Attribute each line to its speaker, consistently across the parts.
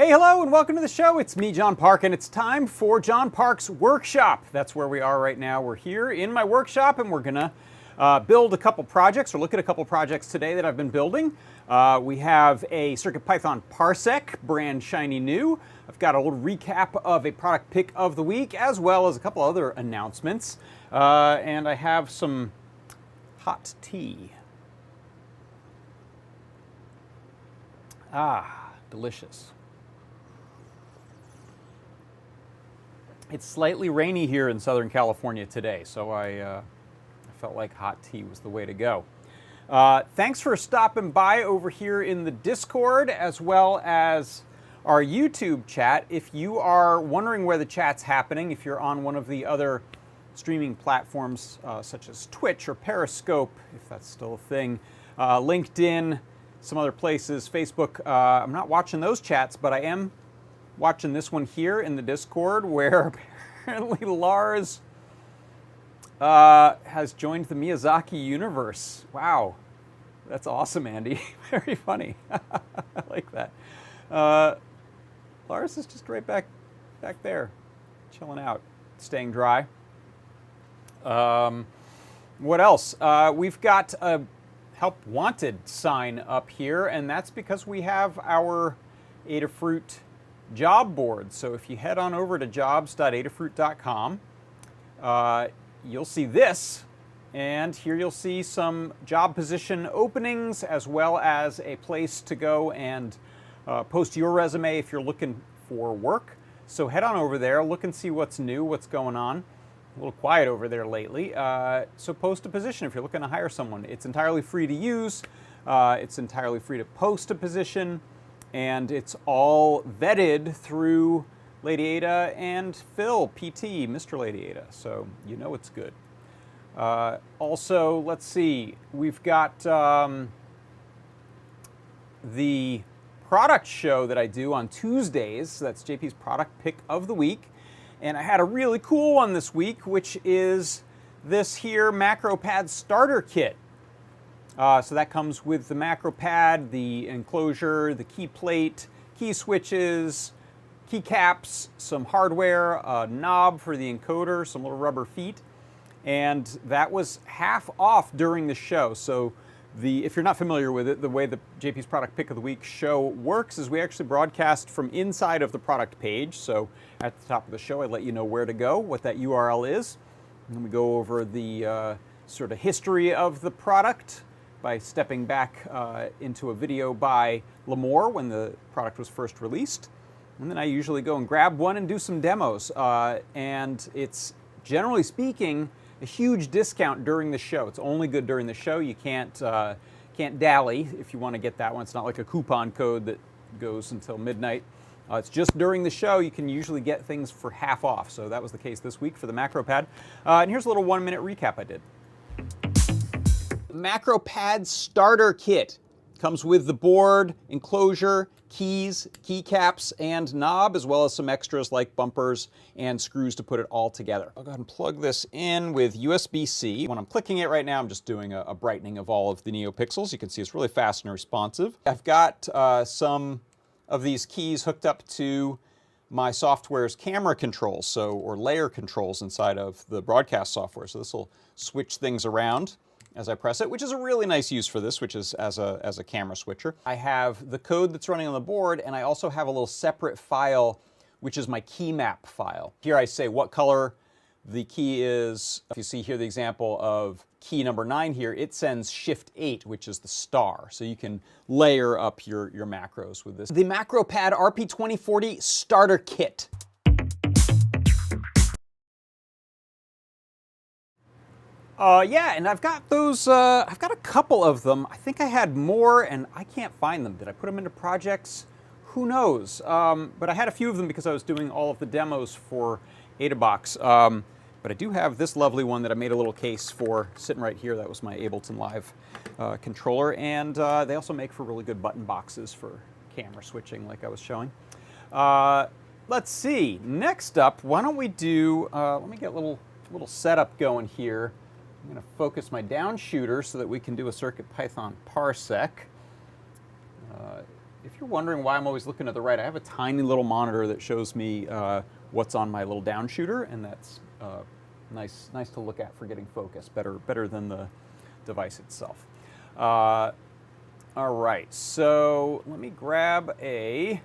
Speaker 1: Hey, hello, and welcome to the show. It's me, John Park, and it's time for John Park's workshop. That's where we are right now. We're here in my workshop, and we're gonna build a couple projects, or look at a couple projects today that I've been building. We have a CircuitPython Parsec, brand shiny new. I've got a little recap of a product pick of the week, as well as a couple other announcements. And I have some hot tea. Ah, delicious. It's slightly rainy here in Southern California today, so I felt like hot tea was the way to go. Thanks for stopping by over here in the Discord, as well as our YouTube chat. If you are wondering where the chat's happening, if you're on one of the other streaming platforms such as Twitch or Periscope, if that's still a thing, LinkedIn, some other places, Facebook, I'm not watching those chats, but I am watching this one here in the Discord, where apparently Lars has joined the Miyazaki universe. Wow, that's awesome, Andy. Very funny. I like that. Lars is just right back there, chilling out, staying dry. What else? We've got a Help Wanted sign up here, and that's because we have our Adafruit job board. So if you head on over to jobs.adafruit.com, you'll see this, and here you'll see some job position openings, as well as a place to go and post your resume if you're looking for work. So head on over there, look and see what's new, what's going on. A little quiet over there lately. So post a position if you're looking to hire someone. It's entirely free to use. It's entirely free to post a position. And it's all vetted through Lady Ada and Phil, PT, Mr. Lady Ada. So you know it's good. Also, let's see. We've got the product show that I do on Tuesdays. That's JP's product pick of the week. And I had a really cool one this week, which is this here Macropad starter kit. So that comes with the Macropad, the enclosure, the key plate, key switches, key caps, some hardware, a knob for the encoder, some little rubber feet. And that was half off during the show. So if you're not familiar with it, the way the JP's Product Pick of the Week show works is we actually broadcast from inside of the product page. So at the top of the show, I let you know where to go, what that URL is. And then we go over the sort of history of the product by stepping back into a video by L'Amour when the product was first released. And then I usually go and grab one and do some demos. And it's, generally speaking, a huge discount during the show. It's only good during the show. You can't dally if you want to get that one. It's not like a coupon code that goes until midnight. It's just during the show. You can usually get things for half off. So that was the case this week for the Macropad. And here's a little 1-minute recap I did. Macropad starter kit comes with the board, enclosure, keys, keycaps, and knob, as well as some extras like bumpers and screws to put it all together. I'll go ahead and plug this in with USB-C. When I'm clicking it right now, I'm just doing a brightening of all of the NeoPixels. You can see it's really fast and responsive. I've got some of these keys hooked up to my software's camera controls, or layer controls inside of the broadcast software. So this will switch things around as I press it, which is a really nice use for this, which is as a camera switcher. I have the code that's running on the board, and I also have a little separate file, which is my key map file. Here I say what color the key is. If you see here the example of key number 9 here, it sends Shift 8, which is the star. So you can layer up your macros with this. The Macropad RP2040 starter kit. Yeah, and I've got those, I've got a couple of them. I think I had more, and I can't find them. Did I put them into projects? Who knows? But I had a few of them because I was doing all of the demos for AdaBox. But I do have this lovely one that I made a little case for, sitting right here. That was my Ableton Live controller. And they also make for really good button boxes for camera switching, like I was showing. Let's see. Next up, why don't we do, let me get a little setup going here. I'm going to focus my down shooter so that we can do a CircuitPython Parsec. if you're wondering why I'm always looking to the right, I have a tiny little monitor that shows me what's on my little down shooter, and that's nice to look at for getting focus, better than the device itself. All right, so let me grab a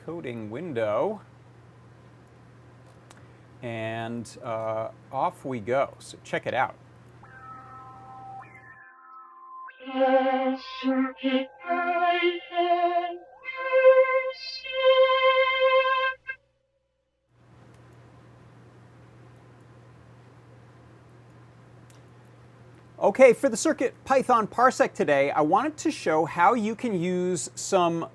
Speaker 1: coding window, and off we go. So check it out. Okay, for the CircuitPython Parsec today, I wanted to show how you can use some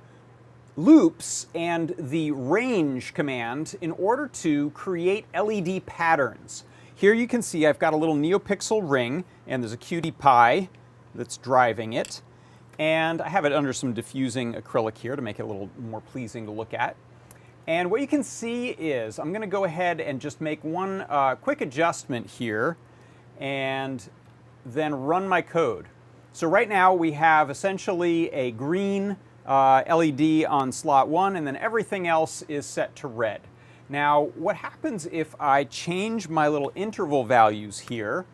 Speaker 1: loops and the range command in order to create LED patterns. Here you can see I've got a little NeoPixel ring, and there's a cutie pie that's driving it. And I have it under some diffusing acrylic here to make it a little more pleasing to look at. And what you can see is I'm going to go ahead and just make one quick adjustment here and then run my code. So right now we have essentially a green LED on slot 1, and then everything else is set to red. Now what happens if I change my little interval values here?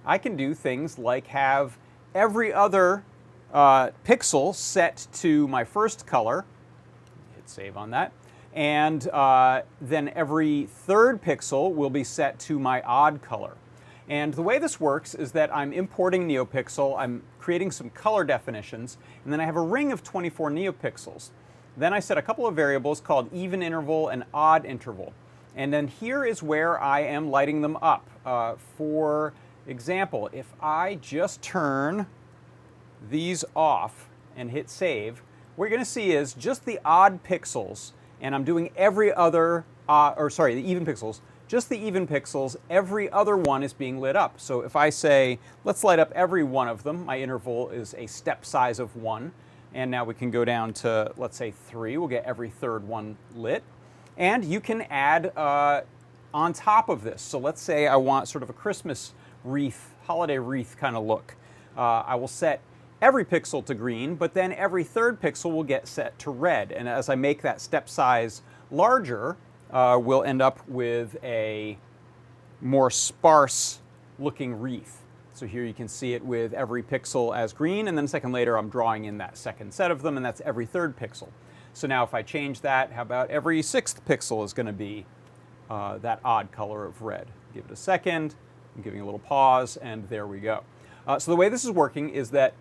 Speaker 1: I can do things like have every other pixel set to my first color, hit save on that, and then every third pixel will be set to my odd color. And the way this works is that I'm importing NeoPixel, I'm creating some color definitions, and then I have a ring of 24 NeoPixels. Then I set a couple of variables called even interval and odd interval. And then here is where I am lighting them up. For example, if I just turn these off and hit save, what you're going to see is just the odd pixels, and I'm doing every other, the even pixels, just the even pixels, every other one is being lit up. So if I say, let's light up every one of them, my interval is a step size of 1. And now we can go down to, let's say 3. We'll get every third one lit. And you can add on top of this. So let's say I want sort of a Christmas wreath, holiday wreath kind of look. I will set every pixel to green, but then every third pixel will get set to red. And as I make that step size larger, we'll end up with a more sparse looking wreath. So here you can see it with every pixel as green, and then a second later I'm drawing in that second set of them, and that's every third pixel. So now if I change that, how about every sixth pixel is going to be that odd color of red. Give it a second, I'm giving a little pause, and there we go. So the way this is working is that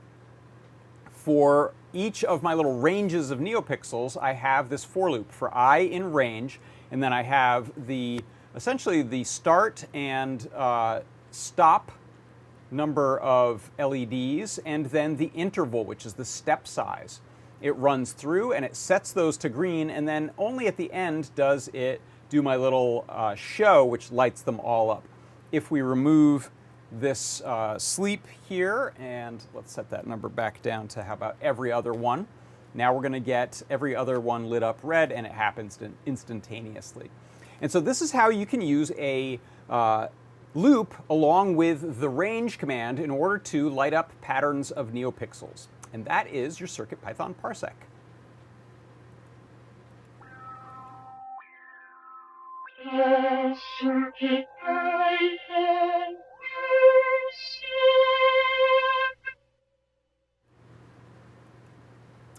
Speaker 1: for each of my little ranges of NeoPixels, I have this for loop for I in range, and then I have essentially the start and stop number of LEDs, and then the interval, which is the step size. It runs through and it sets those to green, and then only at the end does it do my little show, which lights them all up. If we remove this sleep here, and let's set that number back down to how about every other one. Now we're going to get every other one lit up red, and it happens instantaneously. And so this is how you can use a loop along with the range command in order to light up patterns of NeoPixels. And that is your CircuitPython Parsec.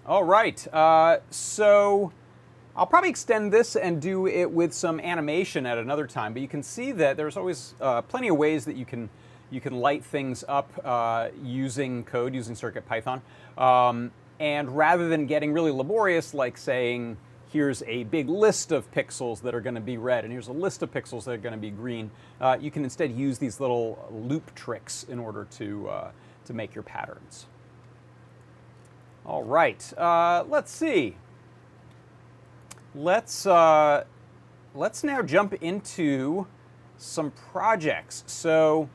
Speaker 1: All right, so I'll probably extend this and do it with some animation at another time, but you can see that there's always plenty of ways that you can light things up using code, using CircuitPython. And rather than getting really laborious, like saying, here's a big list of pixels that are going to be red, and here's a list of pixels that are going to be green, you can instead use these little loop tricks in order to make your patterns. All right, let's see. Let's now jump into some projects. So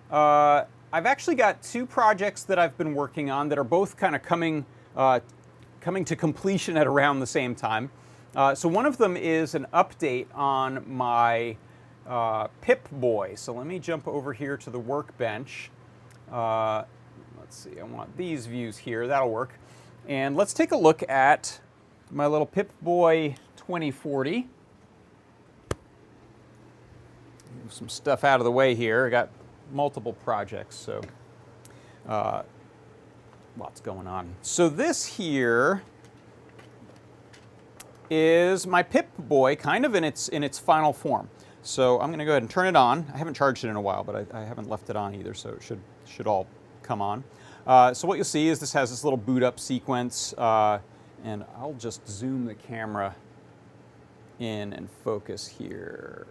Speaker 1: I've actually got two projects that I've been working on that are both kind of coming to completion at around the same time. So one of them is an update on my Pip-Boy. So let me jump over here to the workbench. Let's see, I want these views here, that'll work. And let's take a look at my little Pip-Boy 2040. Move some stuff out of the way here. I got multiple projects, so lots going on. So this here is my Pip-Boy, kind of in its final form. So I'm going to go ahead and turn it on. I haven't charged it in a while, but I haven't left it on either, so it should all come on. So what you'll see is this has this little boot up sequence, and I'll just zoom the camera in and focus here.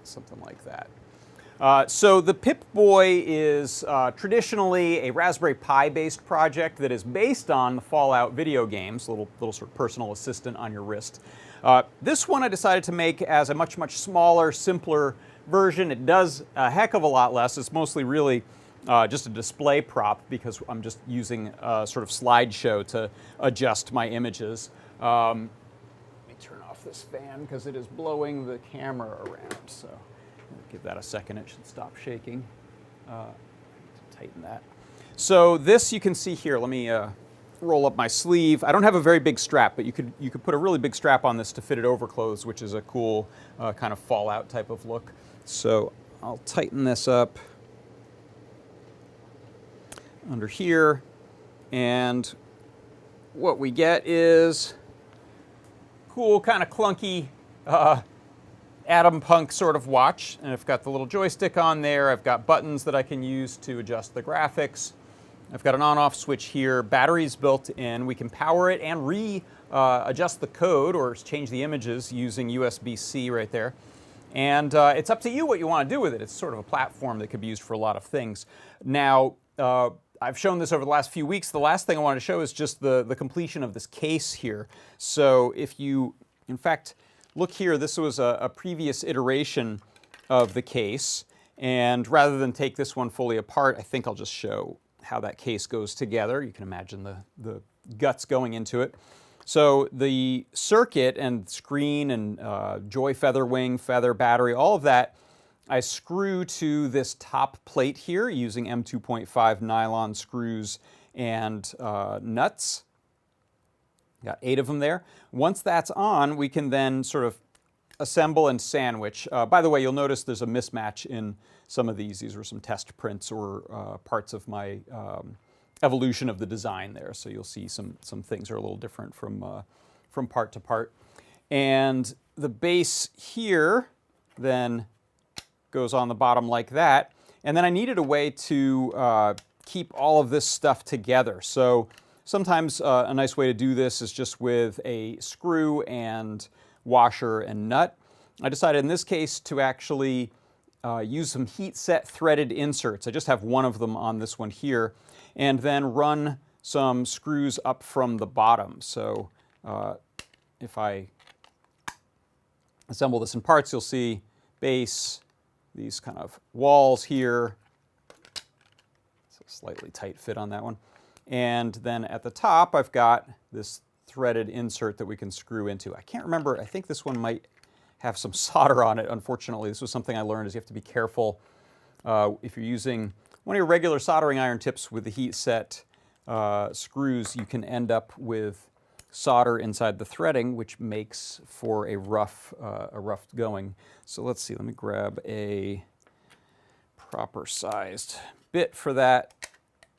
Speaker 1: Something like that. So the Pip-Boy is traditionally a Raspberry Pi based project that is based on the Fallout video games, little sort of personal assistant on your wrist. This one I decided to make as a much smaller, simpler version. It does a heck of a lot less. It's mostly really just a display prop because I'm just using a sort of slideshow to adjust my images. Let me turn off this fan because it is blowing the camera around. So give that a second. It should stop shaking. Tighten that. So this you can see here. Let me roll up my sleeve. I don't have a very big strap, but you could put a really big strap on this to fit it over clothes, which is a cool kind of Fallout type of look. So I'll tighten this up under here, and what we get is cool kind of clunky Atom Punk sort of watch, and I've got the little joystick on there. I've got buttons that I can use to adjust the graphics. I've got an on-off switch here, batteries built in. We can power it and adjust the code or change the images using USB-C right there. And it's up to you what you want to do with it. It's sort of a platform that could be used for a lot of things. Now, I've shown this over the last few weeks. The last thing I wanted to show is just the completion of this case here. So if you, in fact, look here, this was a previous iteration of the case. And rather than take this one fully apart, I think I'll just show how that case goes together. You can imagine the guts going into it. So the circuit and screen and joy feather wing, feather battery, all of that, I screw to this top plate here using M2.5 nylon screws and nuts. Got 8 of them there. Once that's on, we can then sort of assemble and sandwich. By the way, you'll notice there's a mismatch in some of these. These were some test prints or parts of my evolution of the design there. So you'll see some things are a little different from part to part. And the base here then goes on the bottom like that. And then I needed a way to keep all of this stuff together. So sometimes a nice way to do this is just with a screw and washer and nut. I decided in this case to actually use some heat set threaded inserts. I just have one of them on this one here, and then run some screws up from the bottom. So if I assemble this in parts, you'll see base, these kind of walls here. It's a slightly tight fit on that one. And then at the top, I've got this threaded insert that we can screw into. I can't remember, I think this one might have some solder on it. Unfortunately, this was something I learned, is you have to be careful if you're using one of your regular soldering iron tips with the heat set screws, you can end up with solder inside the threading, which makes for a rough going. So let's see, let me grab a proper sized bit for that,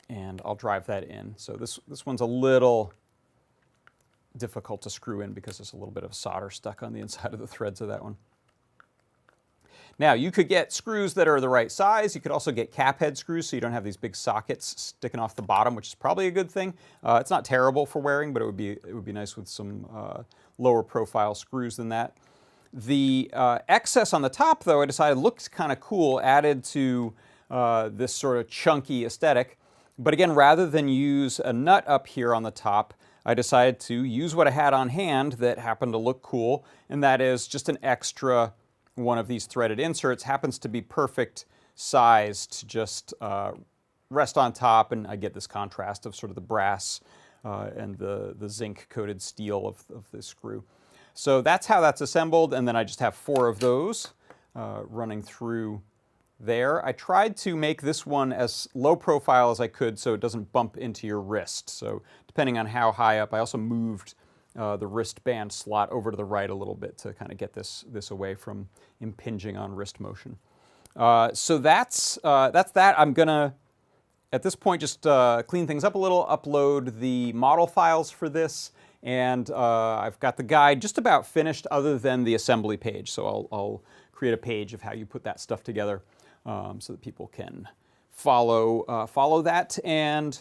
Speaker 1: and I'll drive that in. So this one's a little difficult to screw in because there's a little bit of solder stuck on the inside of the threads of that one. Now, you could get screws that are the right size. You could also get cap head screws so you don't have these big sockets sticking off the bottom, which is probably a good thing. It's not terrible for wearing, but it would be nice with some lower profile screws than that. The excess on the top, though, I decided looked kind of cool, added to this sort of chunky aesthetic. But again, rather than use a nut up here on the top, I decided to use what I had on hand that happened to look cool, and that is just an extra one of these threaded inserts. Happens to be perfect size to just rest on top, and I get this contrast of sort of the brass and the zinc coated steel of the screw. So that's how that's assembled, and then I just have 4 of those running through there. I tried to make this one as low profile as I could so it doesn't bump into your wrist. So depending on how high up, I also moved the wristband slot over to the right a little bit to kind of get this away from impinging on wrist motion. So that's that. I'm gonna, at this point, just clean things up a little, upload the model files for this, and I've got the guide just about finished other than the assembly page. So I'll create a page of how you put that stuff together so that people can follow that, and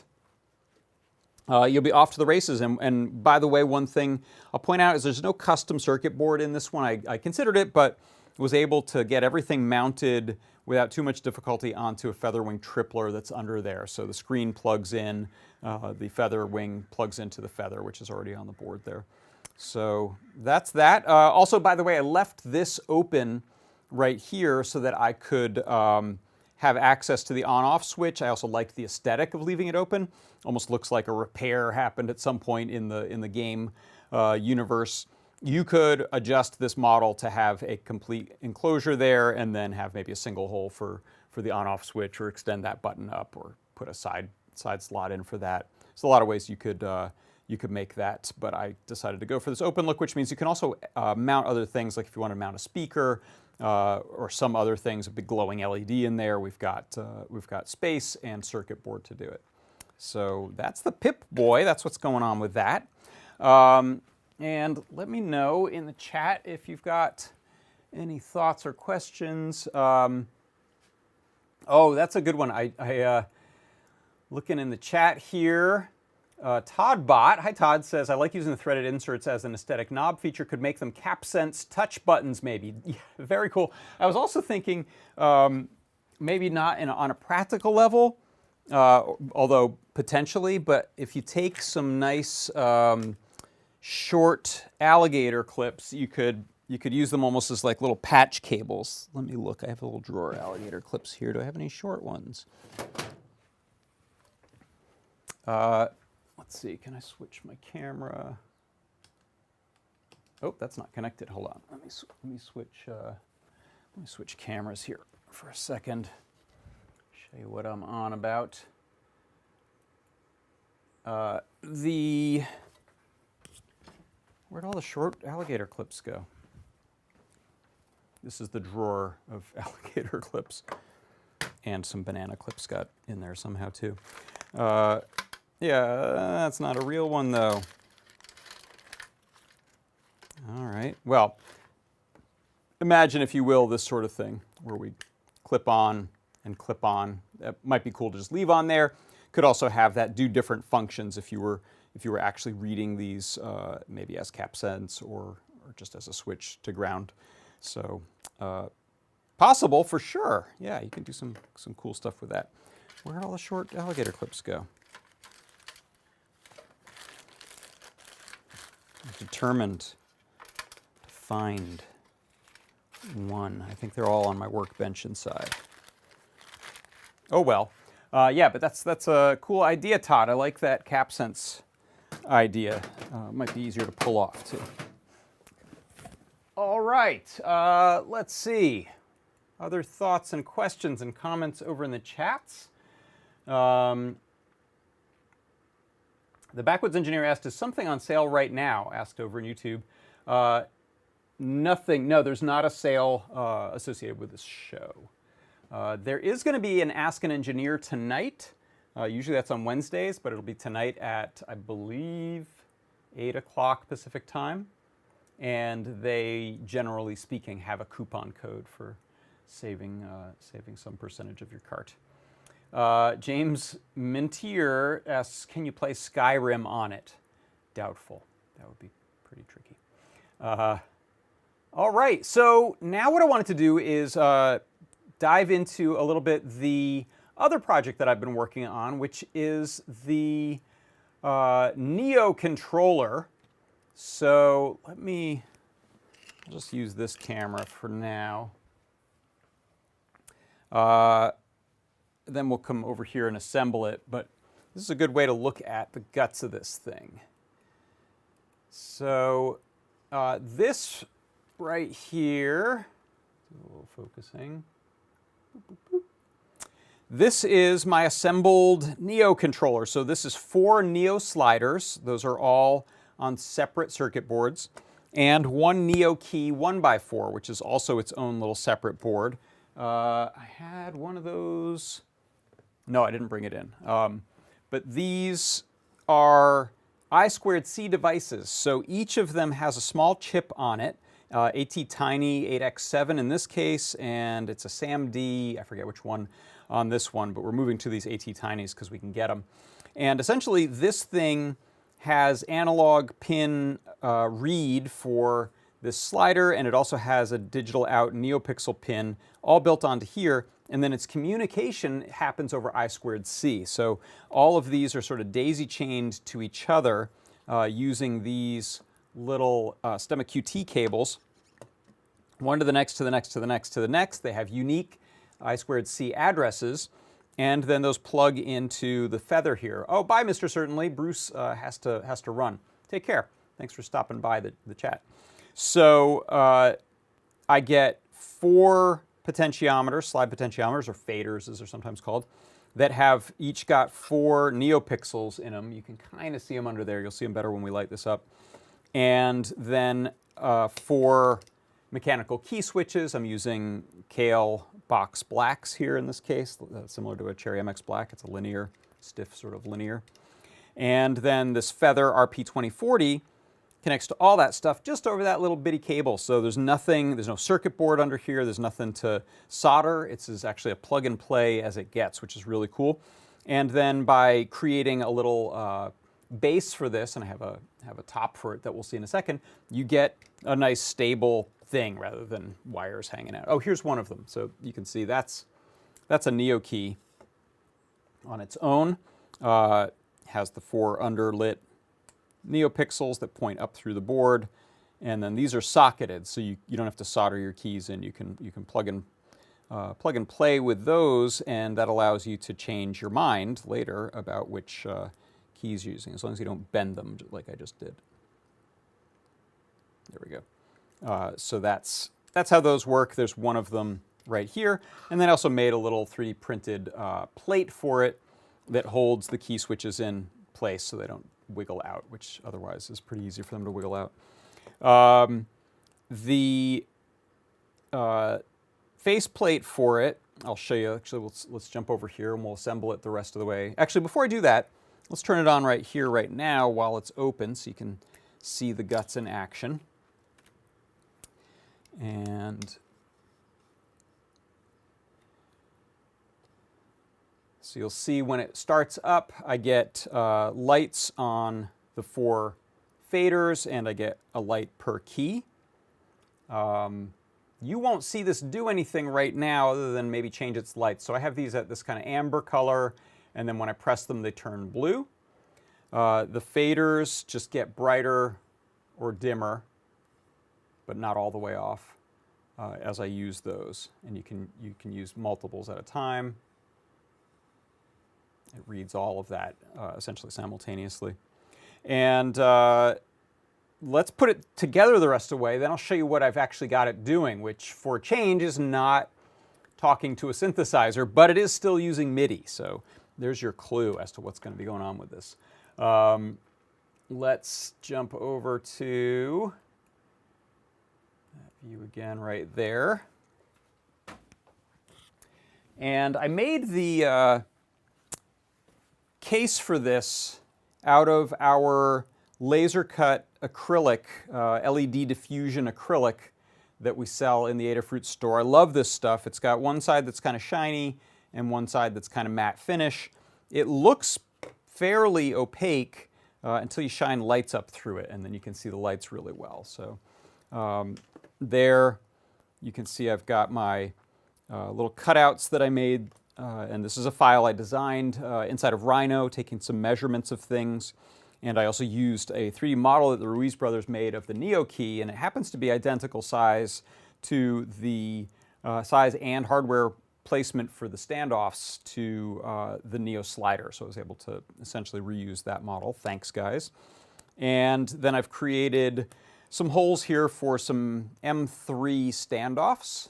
Speaker 1: you'll be off to the races. And by the way, one thing I'll point out is there's no custom circuit board in this one. I considered it, but was able to get everything mounted without too much difficulty onto a Featherwing tripler that's under there. So the screen plugs in, the Featherwing plugs into the Feather, which is already on the board there. So that's that. Also, by the way, I left this open right here so that I could have access to the on-off switch. I also liked the aesthetic of leaving it open. Almost looks like a repair happened at some point in the game universe. You could adjust this model to have a complete enclosure there and then have maybe a single hole for the on-off switch, or extend that button up, or put a side slot in for that. There's a lot of ways you could make that, but I decided to go for this open look, which means you can also mount other things, like if you want to mount a speaker or some other things, a big glowing LED in there. We've got space and circuit board to do it. So that's the Pip-Boy. That's what's going on with that. And let me know in the chat if you've got any thoughts or questions. Oh, that's a good one. I looking in the chat here. Todd Bot, hi Todd, says, I like using the threaded inserts as an aesthetic knob feature. Could make them CapSense touch buttons maybe. Yeah, very cool. I was also thinking maybe not on a practical level, although potentially, but if you take some nice short alligator clips, you could use them almost as like little patch cables. Let me look. I have a little drawer of alligator clips here. Do I have any short ones? Let's see. Can I switch my camera? Oh, that's not connected. Hold on. Let me switch cameras here for a second. Show you what I'm on about. Where'd all the short alligator clips go? This is the drawer of alligator clips, and some banana clips got in there somehow too. Yeah, that's not a real one though. All right, well, imagine, if you will, this sort of thing where we clip on and clip on. That might be cool to just leave on there. Could also have that do different functions if you were actually reading these maybe as CapSense or just as a switch to ground. So possible for sure. Yeah, you can do some cool stuff with that. Where'd all the short alligator clips go? I'm determined to find one. I think they're all on my workbench inside. Oh well. Yeah, but that's a cool idea, Todd. I like that CapSense idea. Might be easier to pull off too. All right, let's see. Other thoughts and questions and comments over in the chats. The Backwoods Engineer asked, is something on sale right now? Asked over in YouTube. Nothing. No, there's not a sale associated with this show. There is going to be an Ask an Engineer tonight. Usually that's on Wednesdays, but it'll be tonight at, I believe, 8 o'clock Pacific time. And they, generally speaking, have a coupon code for saving some percentage of your cart. James Mintier asks, can you play Skyrim on it? Doubtful. That would be pretty tricky. All right, so now what I wanted to do is dive into a little bit the other project that I've been working on, which is the NeoController. So I'll just use this camera for now. Then we'll come over here and assemble it, but this is a good way to look at the guts of this thing. So this right here, a little focusing. This is my assembled NeoController. So this is 4 Neo sliders. Those are all on separate circuit boards. And 1 Neo key 1x4, which is also its own little separate board. I had one of those. No, I didn't bring it in. But these are I2C devices. So each of them has a small chip on it. ATtiny 8X7 in this case, and it's a SAMD, I forget which one on this one, but we're moving to these ATtinys because we can get them. And essentially this thing has analog pin read for this slider, and it also has a digital out NeoPixel pin all built onto here, and then its communication happens over I2C. So all of these are sort of daisy-chained to each other using these little stemma QT cables, one to the next, to the next, to the next, to the next. They have unique I2C addresses, and then those plug into the feather here. Oh, bye, Mr. Certainly. Bruce has to run. Take care. Thanks for stopping by the chat. So I get 4 potentiometers, slide potentiometers, or faders as they're sometimes called, that have each got 4 NeoPixels in them. You can kind of see them under there. You'll see them better when we light this up. And then 4 mechanical key switches. I'm using Kale Box Blacks here in this case, similar to a Cherry MX Black. It's a linear, stiff sort of linear. And then this Feather RP2040 connects to all that stuff just over that little bitty cable. So there's nothing, there's no circuit board under here, there's nothing to solder. It's actually a plug and play as it gets, which is really cool. And then by creating a little base for this, and I have a top for it that we'll see in a second, you get a nice stable thing rather than wires hanging out. Oh, here's one of them. So you can see that's a Neo key on its own. Has the 4 underlit NeoPixels that point up through the board, and then these are socketed, so you don't have to solder your keys in. You can plug and play with those, and that allows you to change your mind later about which keys you're using, as long as you don't bend them like I just did. There we go. So that's how those work. There's one of them right here, and then I also made a little 3D printed plate for it that holds the key switches in place so they don't wiggle out, which otherwise is pretty easy for them to wiggle out. The faceplate for it, I'll show you. Actually, let's jump over here and we'll assemble it the rest of the way. Actually, before I do that, let's turn it on right here, right now, while it's open, so you can see the guts in action. And so you'll see when it starts up, I get lights on the 4 faders, and I get a light per key. You won't see this do anything right now other than maybe change its lights. So I have these at this kind of amber color, and then when I press them, they turn blue. The faders just get brighter or dimmer, but not all the way off as I use those. And you can use multiples at a time. It reads all of that essentially simultaneously. And let's put it together the rest of the way. Then I'll show you what I've actually got it doing, which for a change is not talking to a synthesizer, but it is still using MIDI. So there's your clue as to what's going to be going on with this. Let's jump over to that view again right there. And I made the case for this out of our laser cut acrylic, LED diffusion acrylic that we sell in the Adafruit store. I love this stuff. It's got one side that's kind of shiny and one side that's kind of matte finish. It looks fairly opaque until you shine lights up through it, and then you can see the lights really well. So there you can see I've got my little cutouts that I made, and this is a file I designed inside of Rhino, taking some measurements of things. And I also used a 3D model that the Ruiz brothers made of the Neo key, and it happens to be identical size to the size and hardware placement for the standoffs to the Neo slider. So I was able to essentially reuse that model. Thanks, guys. And then I've created some holes here for some M3 standoffs.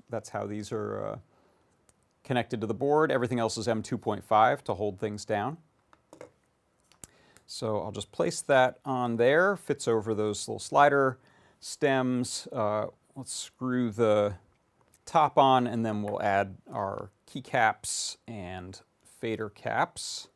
Speaker 1: That's how these are connected to the board. Everything else is M2.5 to hold things down. So I'll just place that on there, fits over those little slider stems. Let's screw the top on, and then we'll add our keycaps and fader caps.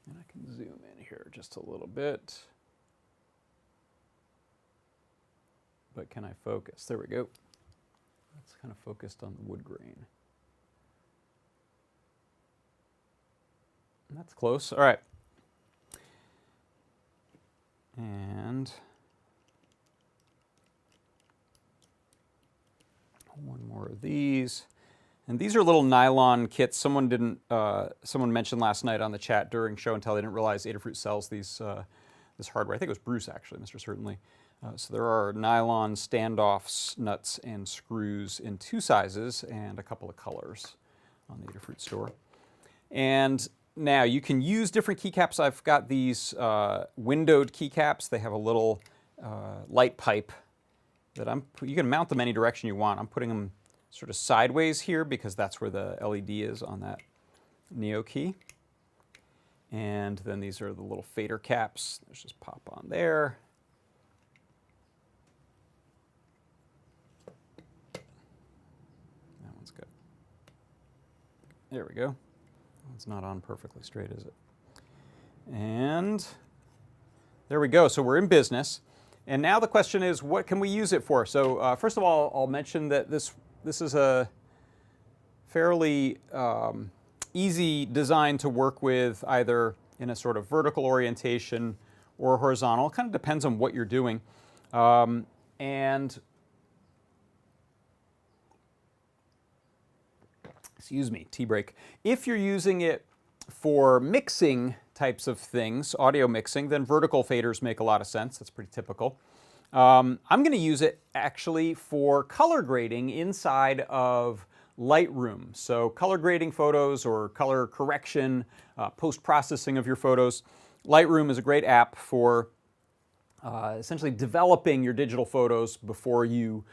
Speaker 1: And I can zoom in here just a little bit. But can I focus? There we go. That's kind of focused on the wood grain. And that's close. All right. And one more of these. And these are little nylon kits. Someone mentioned last night on the chat during show and tell they didn't realize Adafruit sells these this hardware. I think it was Bruce actually, Mr. Certainly. So there are nylon standoffs, nuts, and screws in 2 sizes and a couple of colors on the Adafruit store. And now you can use different keycaps. I've got these windowed keycaps. They have a little light pipe that you can mount them any direction you want. I'm putting them sort of sideways here because that's where the LED is on that Neo key. And then these are the little fader caps. Let's just pop on there. That one's good. There we go. It's not on perfectly straight, is it? And there we go. So we're in business. And now the question is, what can we use it for? So first of all, I'll mention that this is a fairly easy design to work with, either in a sort of vertical orientation or horizontal. It kind of depends on what you're doing. And excuse me, tea break. If you're using it for mixing types of things, audio mixing, then vertical faders make a lot of sense. That's pretty typical. I'm going to use it actually for color grading inside of Lightroom. So color grading photos or color correction, post-processing of your photos. Lightroom is a great app for essentially developing your digital photos before you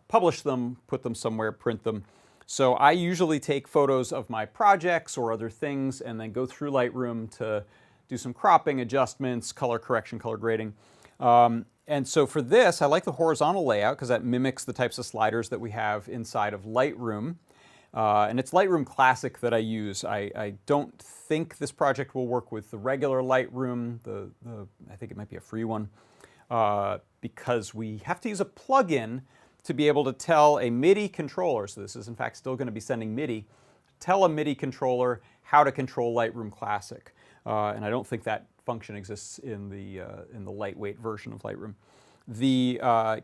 Speaker 1: publish them, put them somewhere, print them. So I usually take photos of my projects or other things and then go through Lightroom to do some cropping, adjustments, color correction, color grading. And so for this, I like the horizontal layout because that mimics the types of sliders that we have inside of Lightroom. And it's Lightroom Classic that I use. I don't think this project will work with the regular Lightroom. I think it might be a free one because we have to use a plugin to be able to tell a MIDI controller, so this is in fact still going to be sending MIDI, tell a MIDI controller how to control Lightroom Classic. And I don't think that function exists in the lightweight version of Lightroom. The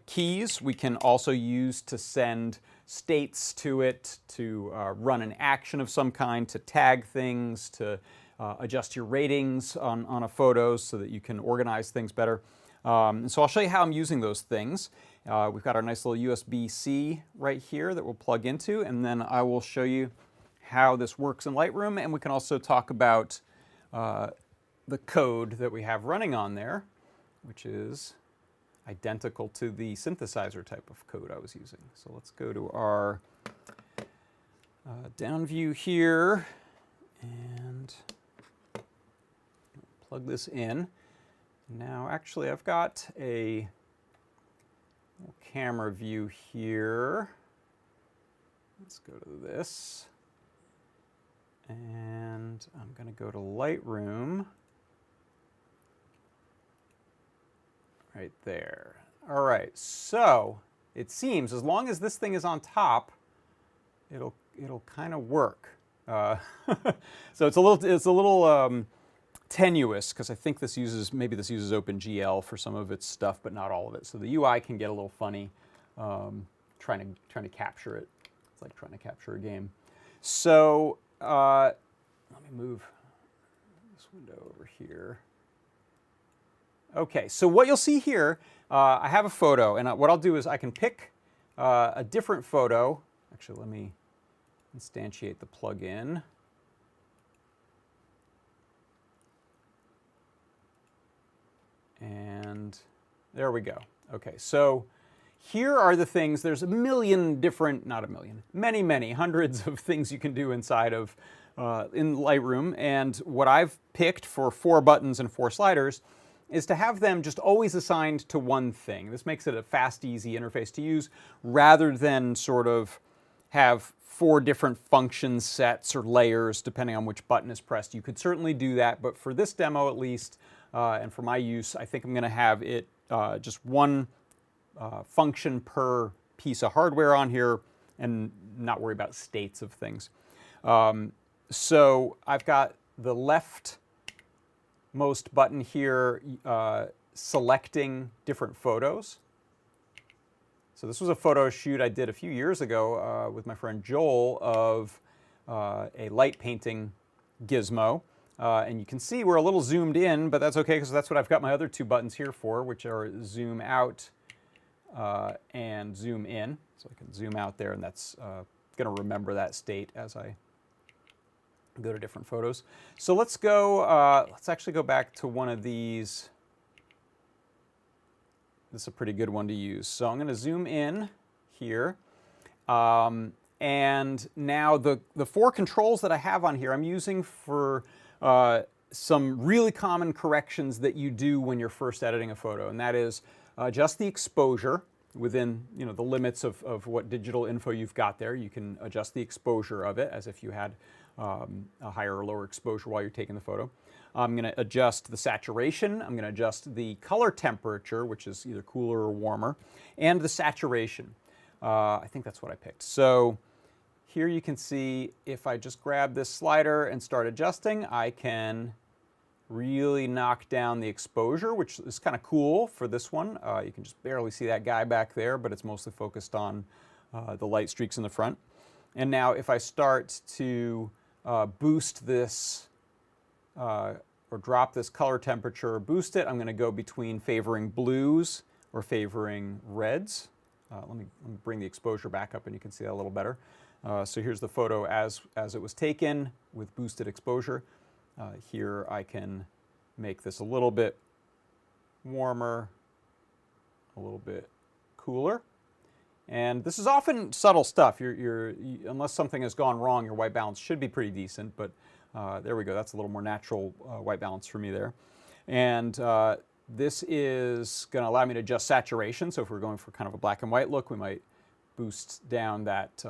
Speaker 1: keys we can also use to send states to it, to run an action of some kind, to tag things, to adjust your ratings on a photo so that you can organize things better. And so I'll show you how I'm using those things. We've got our nice little USB-C right here that we'll plug into, and then I will show you how this works in Lightroom, and we can also talk about the code that we have running on there, which is identical to the synthesizer type of code I was using. So let's go to our down view here and plug this in. Now actually I've got a little camera view here. Let's go to this. And I'm going to go to Lightroom. Right there. All right, so it seems as long as this thing is on top, it'll kind of work. So it's a little tenuous because I think maybe this uses OpenGL for some of its stuff, but not all of it. So the UI can get a little funny trying to capture it. It's like trying to capture a game. So let me move this window over here. Okay, so what you'll see here, I have a photo, and what I'll do is I can pick a different photo. Actually, let me instantiate the plugin. And there we go. Okay, so here are the things. There's a million different, not a million, many hundreds of things you can do inside of in Lightroom. And what I've picked for 4 buttons and 4 sliders is to have them just always assigned to one thing. This makes it a fast, easy interface to use rather than sort of have 4 different function sets or layers depending on which button is pressed. You could certainly do that, but for this demo at least, and for my use, I think I'm going to have it just one function per piece of hardware on here and not worry about states of things. So I've got the leftmost button here selecting different photos. So this was a photo shoot I did a few years ago with my friend Joel of a light painting gizmo. And you can see we're a little zoomed in, but that's okay because that's what I've got my other 2 buttons here for, which are zoom out and zoom in. So I can zoom out there, and that's going to remember that state as I go to different photos. So let's go, let's actually go back to one of these. This is a pretty good one to use. So I'm going to zoom in here. And now the 4 controls that I have on here, I'm using for some really common corrections that you do when you're first editing a photo, and that is adjust the exposure within the limits of what digital info you've got there. You can adjust the exposure of it as if you had a higher or lower exposure while you're taking the photo. I'm going to adjust the saturation. I'm going to adjust the color temperature, which is either cooler or warmer, and the saturation. I think that's what I picked. So here you can see if I just grab this slider and start adjusting, I can really knock down the exposure, which is kind of cool for this one. You can just barely see that guy back there, but it's mostly focused on the light streaks in the front. And now if I start to boost this or drop this color temperature or boost it, I'm going to go between favoring blues or favoring reds. Let me bring the exposure back up and you can see that a little better. So here's the photo as it was taken with boosted exposure. Here I can make this a little bit warmer, a little bit cooler. And this is often subtle stuff. Unless something has gone wrong, your white balance should be pretty decent, but there we go. That's a little more natural white balance for me there. And this is going to allow me to adjust saturation. So if we're going for kind of a black and white look, we might boost down that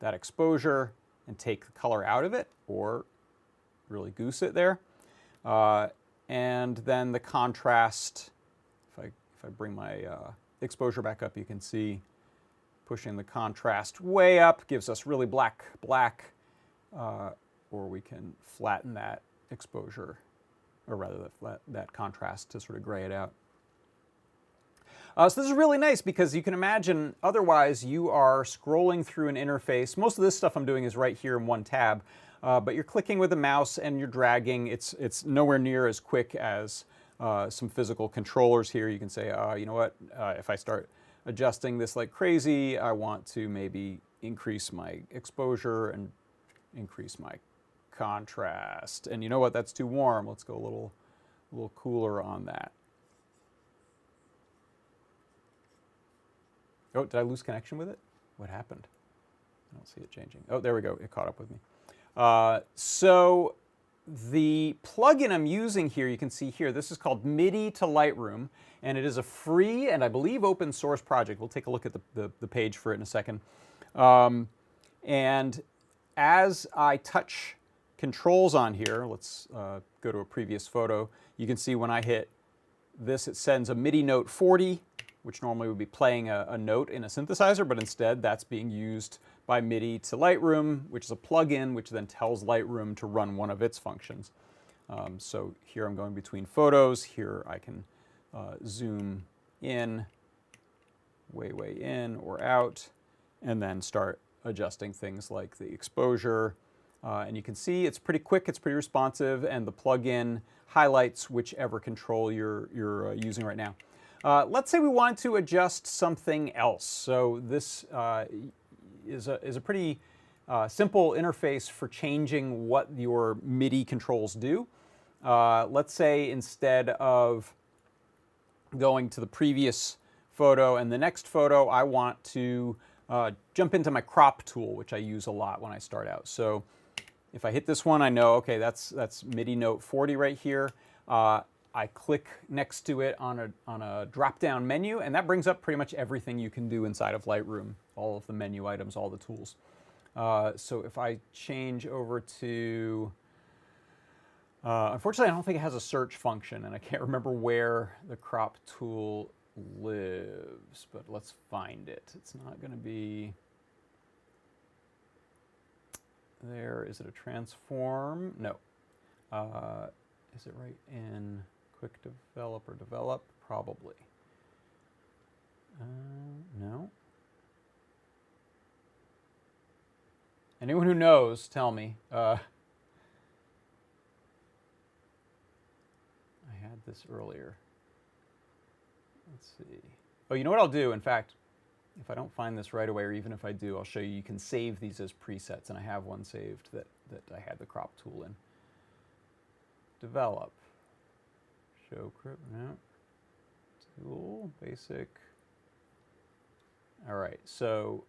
Speaker 1: exposure and take the color out of it, or really goose it there. And then the contrast, if I bring my exposure back up, you can see pushing the contrast way up gives us really black, or we can flatten that exposure, or rather that contrast to sort of gray it out. So this is really nice because you can imagine otherwise you are scrolling through an interface. Most of this stuff I'm doing is right here in one tab, but you're clicking with the mouse and you're dragging. It's nowhere near as quick as some physical controllers here. You can say, you know what, if I start adjusting this like crazy, I want to maybe increase my exposure and increase my contrast. And you know what, that's too warm. Let's go a little cooler on that. Oh, did I lose connection with it? What happened? I don't see it changing. Oh, there we go. It caught up with me. So the plugin I'm using here, you can see here, this is called MIDI to Lightroom, and it is a free and I believe open source project. We'll take a look at the page for it in a second. And as I touch controls on here, let's go to a previous photo, you can see when I hit this, it sends a MIDI note 40, which normally would be playing a note in a synthesizer, but instead that's being used by MIDI to Lightroom, which is a plugin which then tells Lightroom to run one of its functions. So here I'm going between photos. Here I can zoom in, way in or out, and then start adjusting things like the exposure. And you can see it's pretty quick, it's pretty responsive, and the plugin highlights whichever control you're using right now. Let's say we wanted to adjust something else. So this is a pretty simple interface for changing what your MIDI controls do. Let's say instead of going to the previous photo and the next photo, I want to jump into my crop tool, which I use a lot when I start out. So if I hit this one, I know, okay, that's MIDI note 40 right here. I click next to it on a drop-down menu, and that brings up pretty much everything you can do inside of Lightroom, all of the menu items, all the tools. So if I change over to, unfortunately, I don't think it has a search function, and I can't remember where the crop tool lives, but let's find it. It's not going to be there. Is it a transform? No. Is it right in Quick Develop or Develop? Probably. No. Anyone who knows, tell me. I had this earlier. Let's see. Oh, you know what I'll do? In fact, if I don't find this right away, or even if I do, I'll show you. You can save these as presets, and I have one saved that I had the crop tool in. Develop. Show crop. No. Tool. Basic. All right. So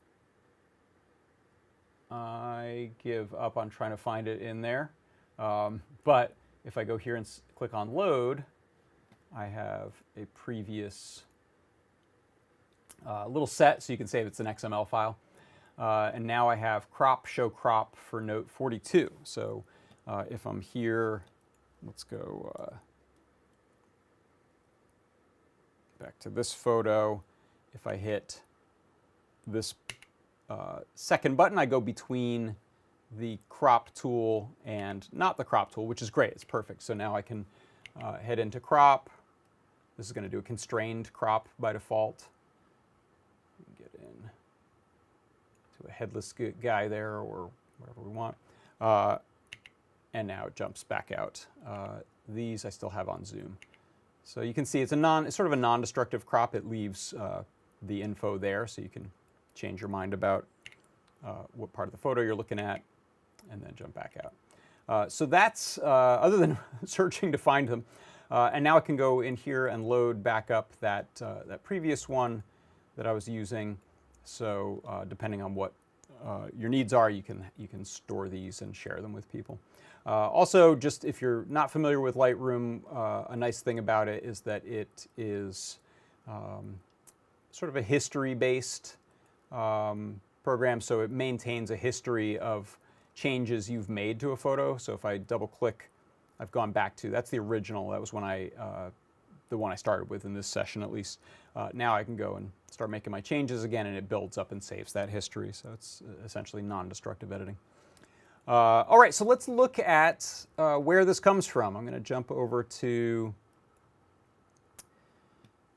Speaker 1: I give up on trying to find it in there. But if I go here and click on load, I have a previous little set, so you can save it's an XML file. And now I have crop, show crop for note 42. So if I'm here, let's go back to this photo. If I hit this second button, I go between the crop tool and not the crop tool, which is great. It's perfect. So now I can head into crop. This is going to do a constrained crop by default. Get in to a headless guy there, or whatever we want. And now it jumps back out. These I still have on zoom. So you can see it's sort of a non-destructive crop. It leaves the info there, so you can change your mind about what part of the photo you're looking at, and then jump back out. So that's, other than searching to find them. And now I can go in here and load back up that previous one that I was using. So depending on what your needs are, you can store these and share them with people. Also, just if you're not familiar with Lightroom, a nice thing about it is that it is sort of a history-based program, so it maintains a history of changes you've made to a photo. So if I double-click, I've gone back to, that's the original. That was when the one I started with in this session, at least. Now I can go and start making my changes again, and it builds up and saves that history. So it's essentially non-destructive editing. All right, so let's look at where this comes from. I'm going to jump over to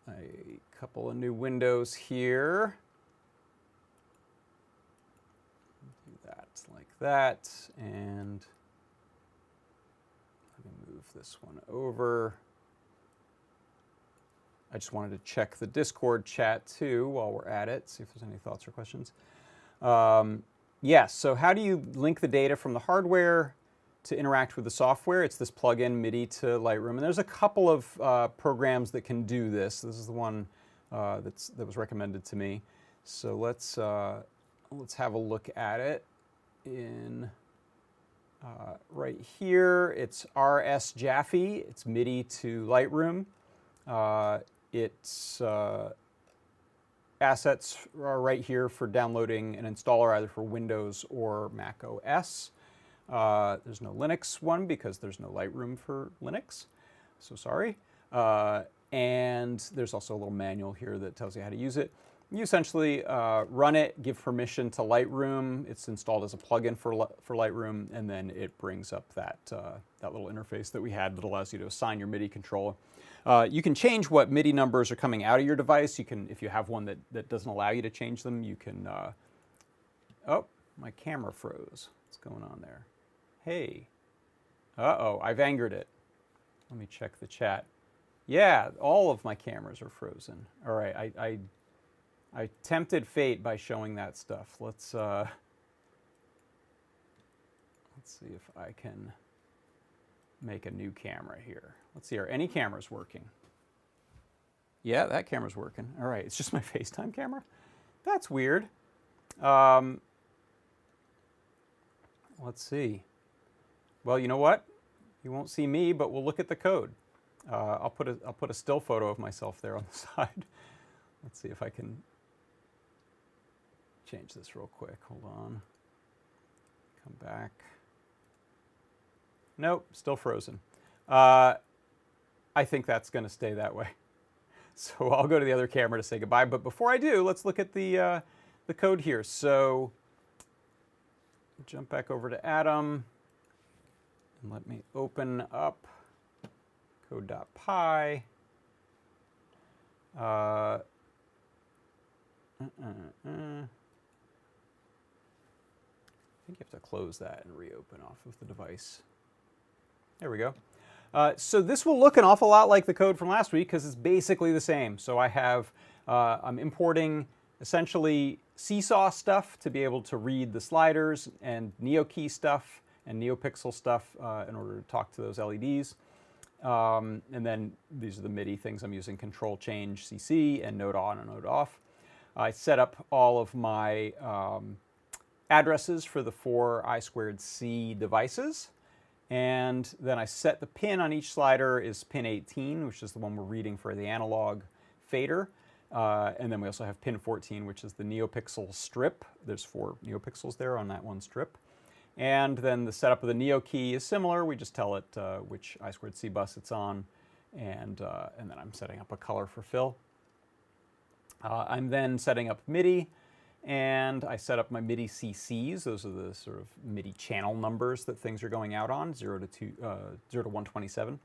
Speaker 1: a couple of new windows here. Do that like that, and let me move this one over. I just wanted to check the Discord chat too while we're at it, see if there's any thoughts or questions. Yes, so how do you link the data from the hardware to interact with the software? It's this plugin MIDI to Lightroom, and there's a couple of programs that can do this. This is the one that was recommended to me. So let's have a look at it. In right here, it's RS Jaffe. It's MIDI to Lightroom. Its assets are right here for downloading an installer either for Windows or Mac OS. There's no Linux one because there's no Lightroom for Linux, so sorry. And there's also a little manual here that tells you how to use it. You essentially run it, give permission to Lightroom. It's installed as a plugin for Lightroom, and then it brings up that little interface that we had that allows you to assign your MIDI controller. You can change what MIDI numbers are coming out of your device. You can, if you have one that doesn't allow you to change them, you can. Oh, my camera froze. What's going on there? Hey. Uh-oh, I've angered it. Let me check the chat. Yeah, all of my cameras are frozen. All right, I tempted fate by showing that stuff. Let's see if I can make a new camera here. Let's see, are any cameras working? Yeah, that camera's working. All right, it's just my FaceTime camera? That's weird. Let's see. Well, you know what? You won't see me, but we'll look at the code. I'll put a still photo of myself there on the side. Let's see if I can change this real quick. Hold on. Come back. Nope, still frozen. I think that's going to stay that way. So I'll go to the other camera to say goodbye. But before I do, let's look at the code here. So jump back over to Atom. And let me open up code.py. I think you have to close that and reopen off of the device. There we go. So this will look an awful lot like the code from last week because it's basically the same. So I have, I'm importing essentially Seesaw stuff to be able to read the sliders, and NeoKey stuff and NeoPixel stuff in order to talk to those LEDs. And then these are the MIDI things I'm using: Control Change CC and Node On and Node Off. I set up all of my addresses for the 4 I2C devices. And then I set the pin on each slider is pin 18, which is the one we're reading for the analog fader. And then we also have pin 14, which is the NeoPixel strip. There's 4 NeoPixels there on that one strip. And then the setup of the NeoKey is similar. We just tell it which I2C bus it's on, and then I'm setting up a color for fill. I'm then setting up MIDI, and I set up my MIDI CCs. Those are the sort of MIDI channel numbers that things are going out on, 0 to 127.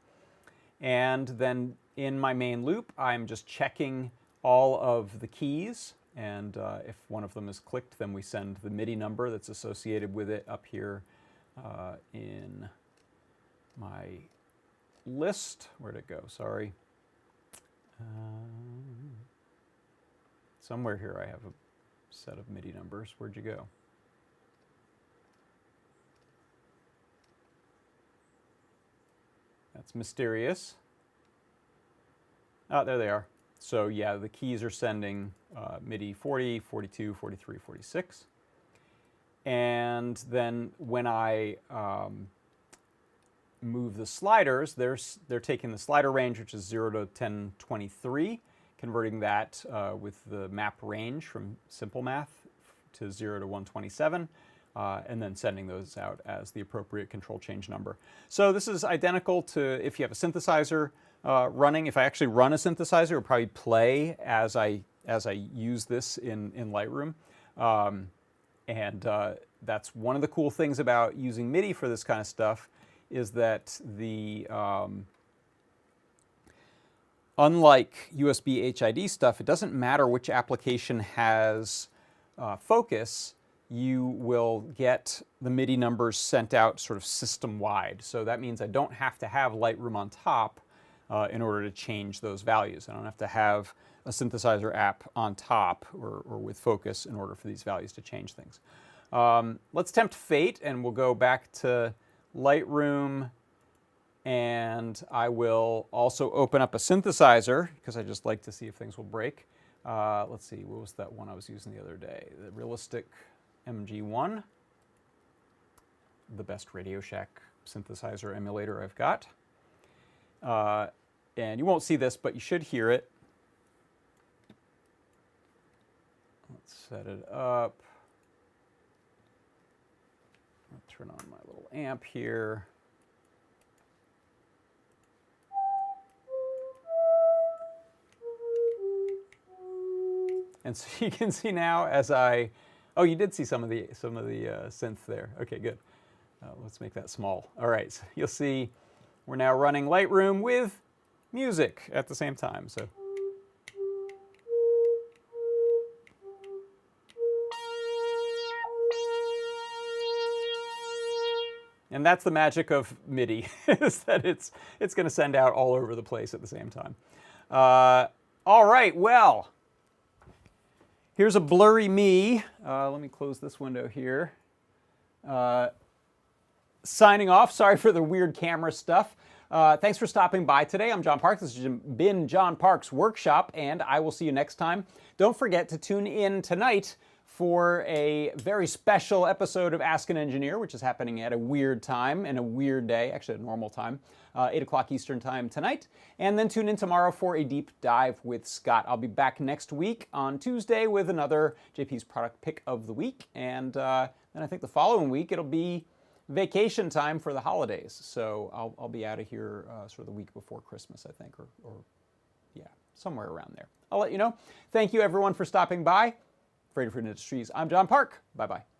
Speaker 1: And then in my main loop, I'm just checking all of the keys, and if one of them is clicked, then we send the MIDI number that's associated with it up here in my list. Where'd it go? Sorry. Somewhere here I have a set of MIDI numbers. Where'd you go? That's mysterious. Oh, there they are. So yeah, the keys are sending MIDI 40, 42, 43, 46. And then when I move the sliders, they're taking the slider range, which is 0 to 1023, converting that with the map range from simple math to 0 to 127, and then sending those out as the appropriate control change number. So this is identical to if you have a synthesizer running. If I actually run a synthesizer, it'll probably play as I use this in Lightroom. That's one of the cool things about using MIDI for this kind of stuff, is that the unlike USB HID stuff, it doesn't matter which application has focus. You will get the MIDI numbers sent out sort of system-wide. So that means I don't have to have Lightroom on top in order to change those values. I don't have to have a synthesizer app on top or with focus in order for these values to change things. Let's tempt fate, and we'll go back to Lightroom, and I will also open up a synthesizer because I just like to see if things will break. Let's see, what was that one I was using the other day? The Realistic MG1, the best Radio Shack synthesizer emulator I've got. And you won't see this, but you should hear it. Let's set it up. I'll turn on my little amp here. And so you can see now as I, oh, you did see some of the synth there. Okay, good. Let's make that small. All right, so you'll see we're now running Lightroom with music at the same time. So. And that's the magic of MIDI, is that it's going to send out all over the place at the same time. All right, well, here's a blurry me. Let me close this window here. Signing off. Sorry for the weird camera stuff. Thanks for stopping by today. I'm John Park. This has been John Park's Workshop, and I will see you next time. Don't forget to tune in tonight for a very special episode of Ask an Engineer, which is happening at a weird time and a weird day, actually a normal time, 8 o'clock Eastern time tonight. And then tune in tomorrow for a deep dive with Scott. I'll be back next week on Tuesday with another JP's Product Pick of the Week. And then I think the following week it'll be vacation time for the holidays. So I'll be out of here sort of the week before Christmas, I think, or yeah, somewhere around there. I'll let you know. Thank you everyone for stopping by. For Adafruit Industries, I'm John Park. Bye-bye.